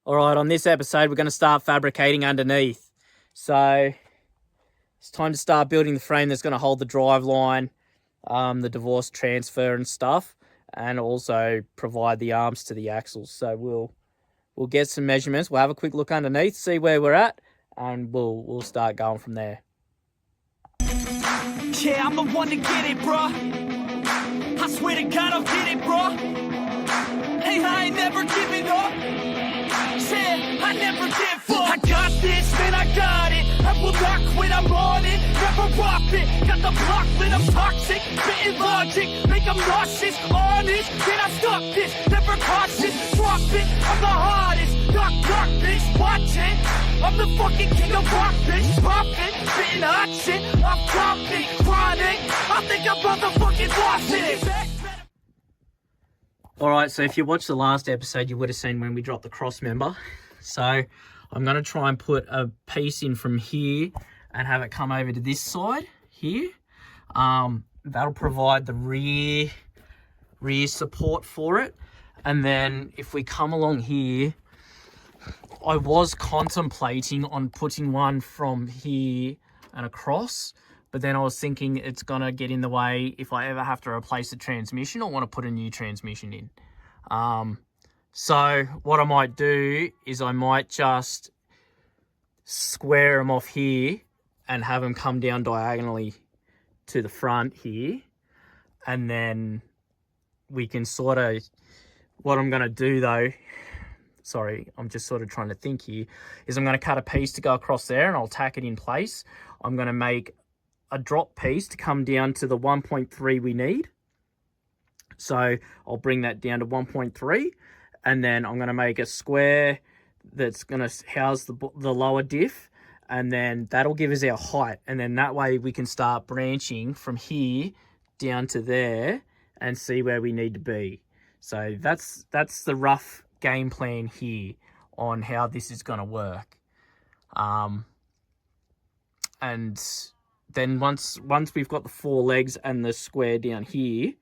All right, on this episode, we're going to start fabricating underneath. So it's time to start building the frame that's going to hold the drive line, the divorce transfer and stuff, and also provide the arms to the axles. So we'll get some measurements. We'll have a quick look underneath, see where we're at, and we'll start going from there. Yeah, I'm the one to get it, bro. I swear to God, I'll get it, bro. Hey, I ain't never giving up. Yeah, I never give up. I got this, man, I got it. I will not quit, I'm on it. Never rock it. Got the block lit, I'm toxic. Spitting logic, make them nauseous. Honest, can I stop this? Never cautious, drop it. I'm the hardest. Knock, knock, bitch, watch it. I'm the fucking king of rock, bitch. Poppin', spitting hot shit. I'm dropping, chronic. I think I'm motherfucking lost it. All right, so if you watched the last episode, you would have seen when we dropped the cross member. So I'm going to try and put a piece in from here and have it come over to this side here. That'll provide the rear support for it. And then if we come along here, I was contemplating on putting one from here and across, but then I was thinking it's going to get in the way if I ever have to replace the transmission or want to put a new transmission in. So what I might do is I might just square them off here and have them come down diagonally to the front here. And then we can sort of, what I'm going to do though, sorry, I'm just sort of trying to think here, is I'm going to cut a piece to go across there and I'll tack it in place. I'm going to make a drop piece to come down to the 1.3 we need. So I'll bring that down to 1.3, and then I'm going to make a square that's going to house the lower diff, and then that'll give us our height. And then that way we can start branching from here down to there and see where we need to be. So that's the rough game plan here on how this is going to work. And then once we've got the four legs and the square down here,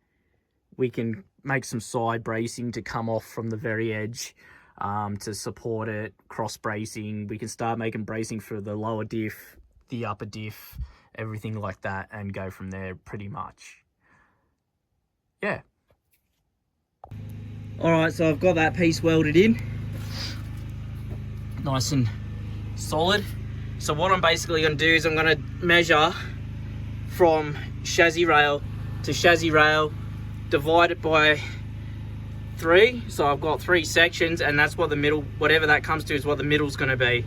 we can make some side bracing to come off from the very edge to support it, cross bracing. We can start making bracing for the lower diff, the upper diff, everything like that, and go from there pretty much. Yeah. All right, so I've got that piece welded in. Nice and solid. So what I'm basically going to do is I'm going to measure from chassis rail to chassis rail, divide it by 3. So I've got 3 sections, and that's what the middle, whatever that comes to, is what the middle's going to be.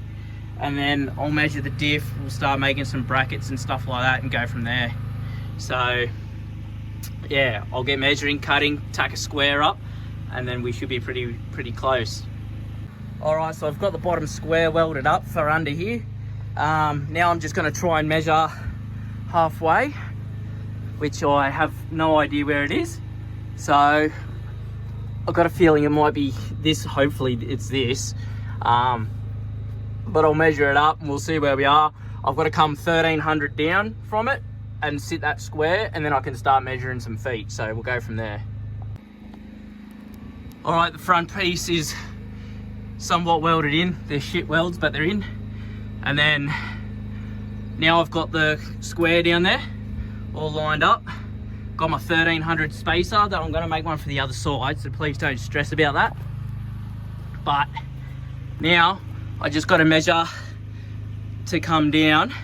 And then I'll measure the diff. We'll start making some brackets and stuff like that and go from there. So yeah, I'll get measuring, cutting, tack a square up, and then we should be pretty close. All right, so I've got the bottom square welded up for under here. Now I'm just going to try and measure halfway, which I have no idea where it is. So I've got a feeling it might be this. Hopefully it's this. But I'll measure it up and we'll see where we are. I've got to come 1,300 down from it and sit that square, and then I can start measuring some feet. So we'll go from there. All right, the front piece is somewhat welded in. They're shit welds, but they're in. And then now I've got the square down there all lined up. Got my 1,300 spacer that I'm going to make one for the other side, so please don't stress about that. But now I just got to measure to come down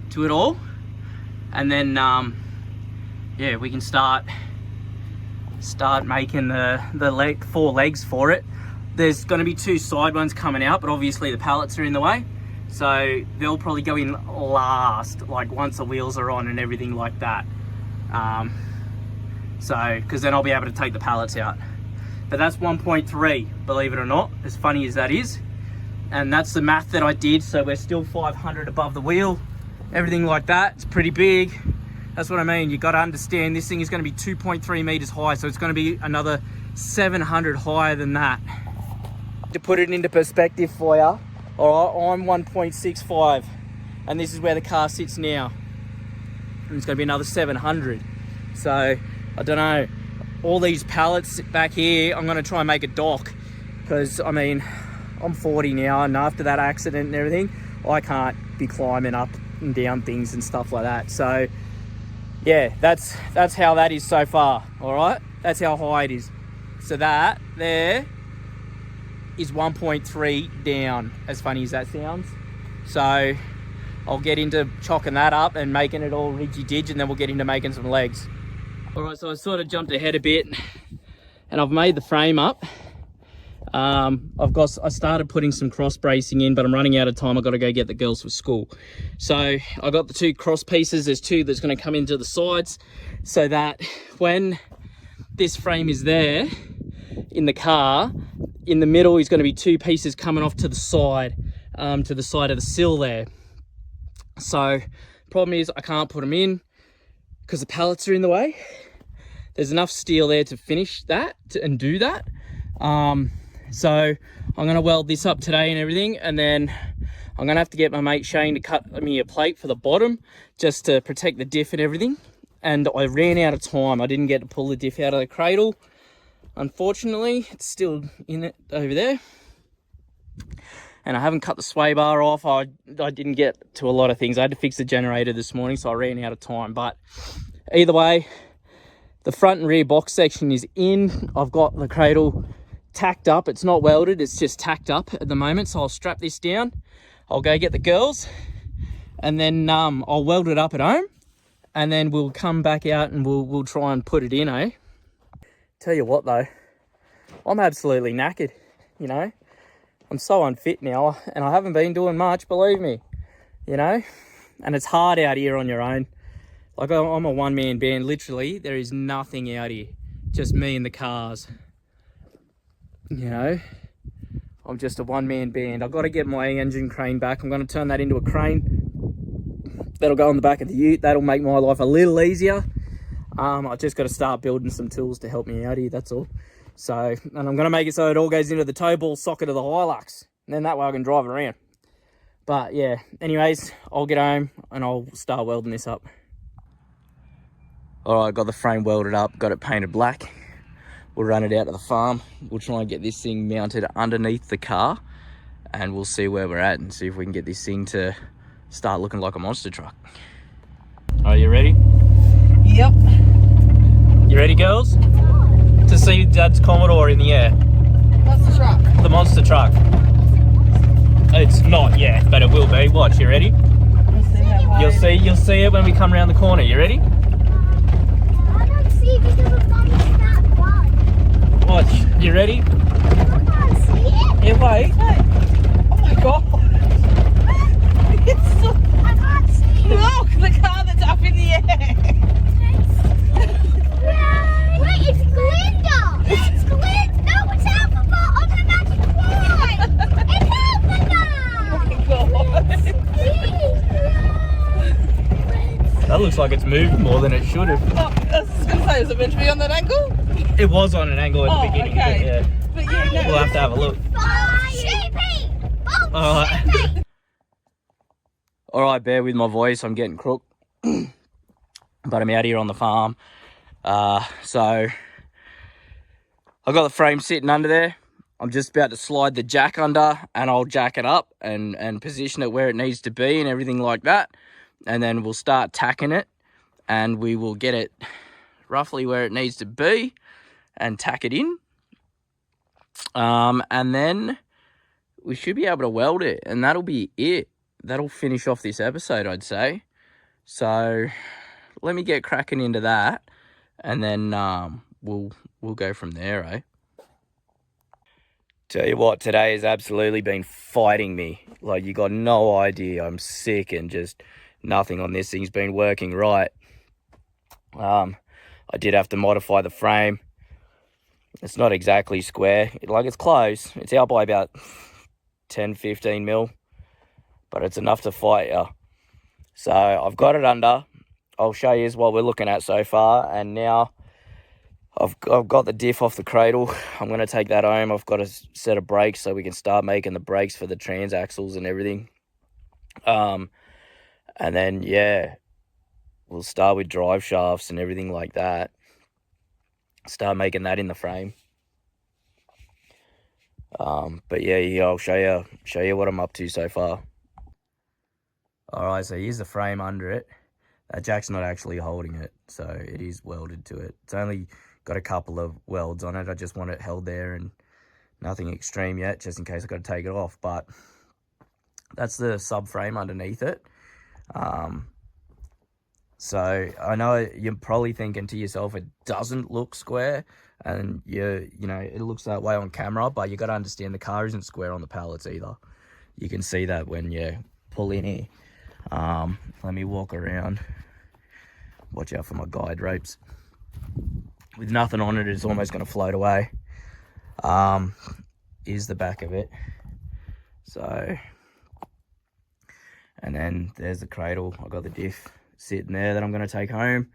to it all, and then yeah, we can start making the 4 legs for it. There's going to be 2 side ones coming out, but obviously the pallets are in the way. So they'll probably go in last, like once the wheels are on and everything like that. So, because then I'll be able to take the pallets out. But that's 1.3, believe it or not, as funny as that is. And that's the math that I did. So we're still 500 above the wheel, everything like that. It's pretty big. That's what I mean. You got to understand this thing is going to be 2.3 meters high. So it's going to be another 700 higher than that. To put it into perspective for you, all right, I'm 1.65, and this is where the car sits now. And it's going to be another 700. So I don't know. All these pallets back here, I'm going to try and make a dock, because I mean, I'm 40 now, and after that accident and everything, I can't be climbing up and down things and stuff like that. So yeah, that's how that is so far. All right, that's how high it is. So that there is 1.3 down, as funny as that sounds. So I'll get into chocking that up and making it all ridgy-dig, and then we'll get into making some legs. All right, so I sort of jumped ahead a bit, and I've made the frame up. I started putting some cross bracing in, but I'm running out of time. I've got to go get the girls for school. So I got the 2 cross pieces. There's 2 that's going to come into the sides, so that when this frame is there in the car, in the middle is going to be 2 pieces coming off to the side of the sill there. So problem is I can't put them in because the pallets are in the way. There's enough steel there to finish that and do that. So I'm going to weld this up today and everything, and then I'm going to have to get my mate Shane to cut me a plate for the bottom just to protect the diff and everything. And I ran out of time. I didn't get to pull the diff out of the cradle. Unfortunately, it's still in it over there. And I haven't cut the sway bar off. I didn't get to a lot of things. I had to fix the generator this morning, so I ran out of time. But either way, the front and rear box section is in. I've got the cradle tacked up. It's not welded, it's just tacked up at the moment. So I'll strap this down. I'll go get the girls, and then I'll weld it up at home, and then we'll come back out and we'll try and put it in, eh? Tell you what though, I'm absolutely knackered, you know. I'm so unfit now, and I haven't been doing much, believe me, you know. And it's hard out here on your own. Like, I'm a one-man band, literally. There is nothing out here, just me and the cars. You know, I'm just a one-man band. I've got to get my engine crane back. I'm going to turn that into a crane. That'll go on the back of the ute. That'll make my life a little easier. I've just got to start building some tools to help me out here, that's all. So, and I'm going to make it so it all goes into the tow ball socket of the Hilux. And then that way I can drive it around. But yeah, anyways, I'll get home and I'll start welding this up. All right, got the frame welded up, got it painted black. We'll run it out to the farm. We'll try and get this thing mounted underneath the car, and we'll see where we're at and see if we can get this thing to start looking like a monster truck. Are you ready? Yep. You ready, girls? To see Dad's Commodore in the air. Monster truck. The monster truck. It's not yet, but it will be. Watch, you ready? You'll see it when we come around the corner. You ready? I don't see because it's not that one. Watch, you ready? I can't see it. Yeah, wait. Oh my god. It's so... I can't see it. Look, the car that's up in the air. Yeah. Wait, it's Glinda. It's Glinda. No, it's Alphabet on the magic wand. It's Alphabet. Oh my god. That looks like it's moved more than it should have. Oh, I was going to say, is it meant to be on that angle? It was on an angle at the beginning, okay. but yeah. But yeah, no. We'll have to have a look. Sheepy. Oh, Alright. sheepy. Alright, bear with my voice, I'm getting crook. But I'm out here on the farm. So I got the frame sitting under there. I'm just about to slide the jack under, and I'll jack it up and position it where it needs to be and everything like that. And then we'll start tacking it, and we will get it roughly where it needs to be and tack it in. And then we should be able to weld it, and that'll be it. That'll finish off this episode, I'd say. So let me get cracking into that, and then we'll go from there, eh? Tell you what, today has absolutely been fighting me. Like, you got no idea. I'm sick, and just nothing on this thing's been working right. I did have to modify the frame. It's not exactly square. Like, it's close. It's out by about 10, 15 mil. But it's enough to fight you. So I've got it under. I'll show you what we're looking at so far. And now I've got the diff off the cradle. I'm going to take that home. I've got a set of brakes so we can start making the brakes for the transaxles and everything. And then, yeah, we'll start with drive shafts and everything like that. Start making that in the frame. But yeah, I'll show you what I'm up to so far. All right, so here's the frame under it. That jack's not actually holding it, so it is welded to it. It's only got a couple of welds on it. I just want it held there and nothing extreme yet, just in case I've got to take it off. But that's the subframe underneath it. So I know you're probably thinking to yourself, it doesn't look square, and you know it looks that way on camera, but you got to understand the car isn't square on the pallets either. You can see that when you pull in here. Let me walk around. Watch out for my guide ropes. With nothing on it, it's almost going to float away. Is the back of it. So, and then there's the cradle. I've got the diff sitting there that I'm going to take home.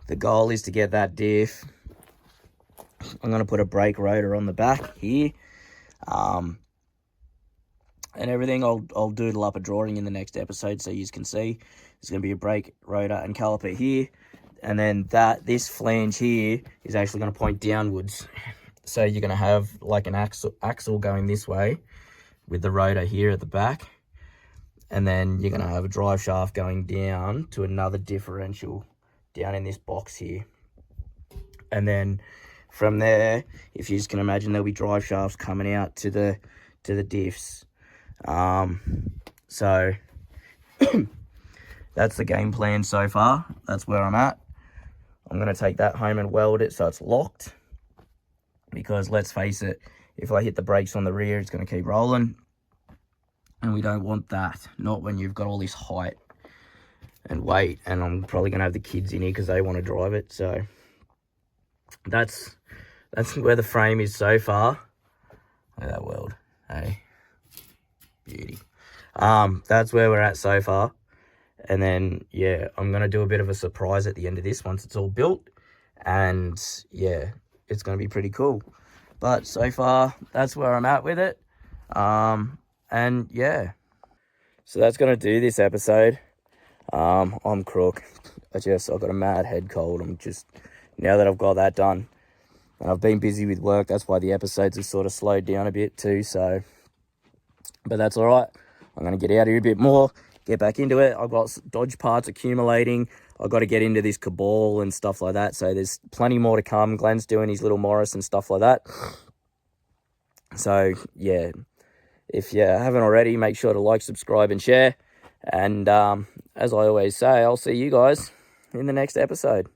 The goal is to get that diff. I'm going to put a brake rotor on the back here. And everything, I'll doodle up a drawing in the next episode so you can see. There's going to be a brake rotor and caliper here. And then this flange here is actually going to point downwards. So you're going to have like an axle going this way with the rotor here at the back. And then you're going to have a drive shaft going down to another differential down in this box here. And then from there, if you just can imagine, there'll be drive shafts coming out to the diffs. So that's the game plan so far. That's where I'm at. I'm going to take that home and weld it so it's locked. Because let's face it, if I hit the brakes on the rear, it's going to keep rolling. And we don't want that. Not when you've got all this height and weight. And I'm probably going to have the kids in here because they want to drive it. So that's where the frame is so far. Look at that weld. Hey. Beauty. That's where we're at so far. And then, yeah, I'm going to do a bit of a surprise at the end of this once it's all built. And, yeah, it's going to be pretty cool. But so far, that's where I'm at with it. And, yeah. So that's going to do this episode. I'm crook. I've got a mad head cold. Now that I've got that done. And I've been busy with work. That's why the episodes have sort of slowed down a bit too. So, but that's all right. I'm going to get out here a bit more. Get back into it. I've got Dodge parts accumulating. I've got to get into this cabal and stuff like that. So there's plenty more to come. Glenn's doing his little Morris and stuff like that. So, yeah. If you haven't already, make sure to like, subscribe, and share. And as I always say, I'll see you guys in the next episode.